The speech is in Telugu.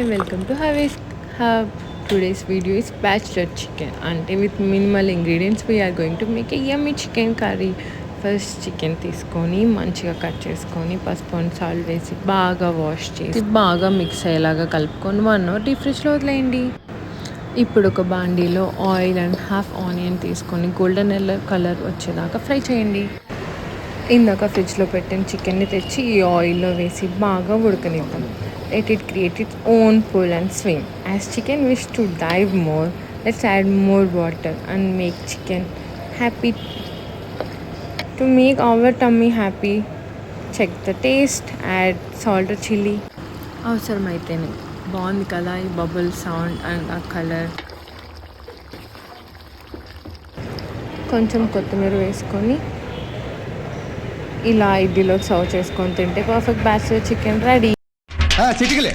and welcome to Hub. Today's video is Bachelor Chicken and with minimal ingredients we are going to make a yummy chicken curry. First chicken తీసుకొని మంచిగా కట్ చేసుకొని పసుపు అండ్ సాల్ట్ వేసి బాగా వాష్ చేసి బాగా మిక్స్ అయ్యేలాగా కలుపుకొని 1 అవర్ డీప్ ఫ్రిడ్జ్లో వదిలేయండి. ఇప్పుడు ఒక బాండీలో ఆయిల్ అండ్ హాఫ్ ఆనియన్ తీసుకొని గోల్డెన్ కలర్ వచ్చేదాకా ఫ్రై చేయండి. ఇందాక ఫ్రిడ్జ్లో పెట్టిన చికెన్ని తెచ్చి ఈ ఆయిల్లో వేసి బాగా ఉడకనిద్దాం. Let it create its own pull and swing. As chicken wish to dive more, let's add more water and make chicken happy. To make our tummy happy, check the taste, add salt or chili. అవసరమైతేనే బాగుంది కదా ఈ బబుల్ సౌండ్ అండ్ ఆ కలర్. కొంచెం కొత్తిమీర వేసుకొని ఇలా ఇడ్లీలో సర్వ్ చేసుకొని తింటే పర్ఫెక్ట్ బ్యాచిలర్ చికెన్ రెడీ. చిటికలే